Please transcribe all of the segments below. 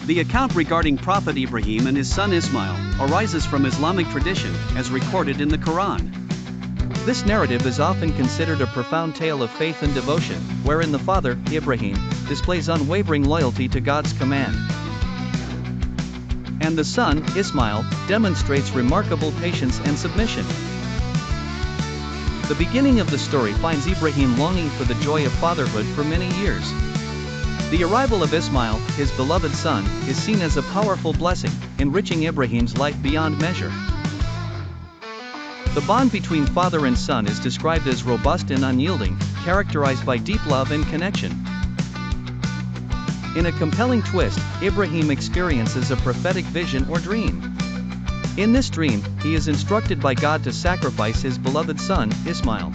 The account regarding Prophet Ibrahim and his son Ismail arises from Islamic tradition, as recorded in the Quran. This narrative is often considered a profound tale of faith and devotion, wherein the father, Ibrahim, displays unwavering loyalty to God's command, and the son, Ismail, demonstrates remarkable patience and submission. The beginning of the story finds Ibrahim longing for the joy of fatherhood for many years. The arrival of Ismail, his beloved son, is seen as a powerful blessing, enriching Ibrahim's life beyond measure. The bond between father and son is described as robust and unyielding, characterized by deep love and connection. In a compelling twist, Ibrahim experiences a prophetic vision or dream. In this dream, he is instructed by God to sacrifice his beloved son, Ismail.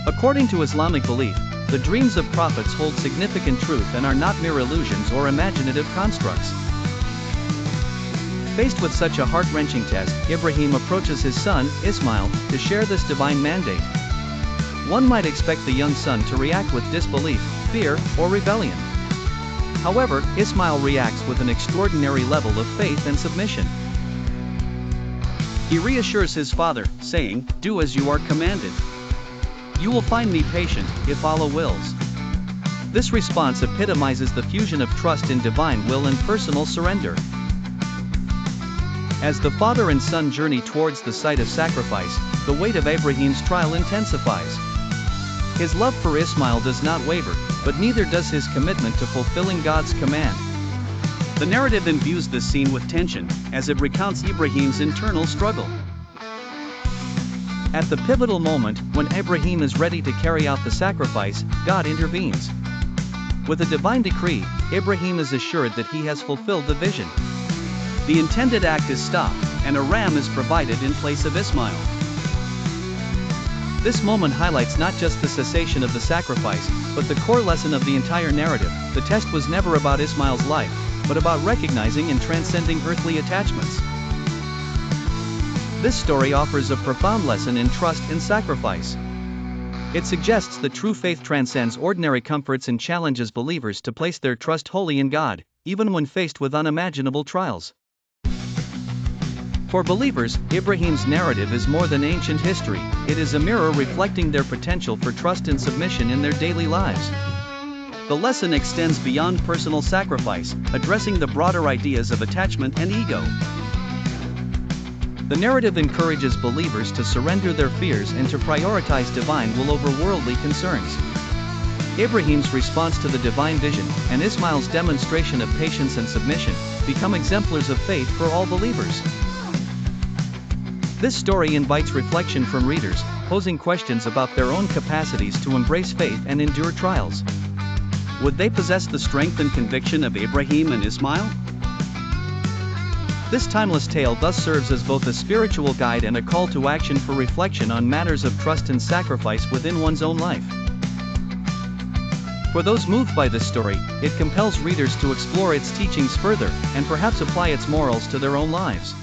According to Islamic belief, the dreams of prophets hold significant truth and are not mere illusions or imaginative constructs. Faced with such a heart-wrenching test, Ibrahim approaches his son, Ismail, to share this divine mandate. One might expect the young son to react with disbelief, fear, or rebellion. However, Ismail reacts with an extraordinary level of faith and submission. He reassures his father, saying, "Do as you are commanded. You will find me patient, if Allah wills." This response epitomizes the fusion of trust in divine will and personal surrender. As the father and son journey towards the site of sacrifice, the weight of Ibrahim's trial intensifies. His love for Ismail does not waver, but neither does his commitment to fulfilling God's command. The narrative imbues this scene with tension, as it recounts Ibrahim's internal struggle. At the pivotal moment, when Ibrahim is ready to carry out the sacrifice, God intervenes. With a divine decree, Ibrahim is assured that he has fulfilled the vision. The intended act is stopped, and a ram is provided in place of Ismail. This moment highlights not just the cessation of the sacrifice, but the core lesson of the entire narrative. The test was never about Ismail's life, but about recognizing and transcending earthly attachments. This story offers a profound lesson in trust and sacrifice. It suggests that true faith transcends ordinary comforts and challenges believers to place their trust wholly in God, even when faced with unimaginable trials. For believers, Ibrahim's narrative is more than ancient history, it is a mirror reflecting their potential for trust and submission in their daily lives. The lesson extends beyond personal sacrifice, addressing the broader ideas of attachment and ego. The narrative encourages believers to surrender their fears and to prioritize divine will over worldly concerns. Ibrahim's response to the divine vision, and Ismail's demonstration of patience and submission, become exemplars of faith for all believers. This story invites reflection from readers, posing questions about their own capacities to embrace faith and endure trials. Would they possess the strength and conviction of Ibrahim and Ismail? This timeless tale thus serves as both a spiritual guide and a call to action for reflection on matters of trust and sacrifice within one's own life. For those moved by this story, it compels readers to explore its teachings further, and perhaps apply its morals to their own lives.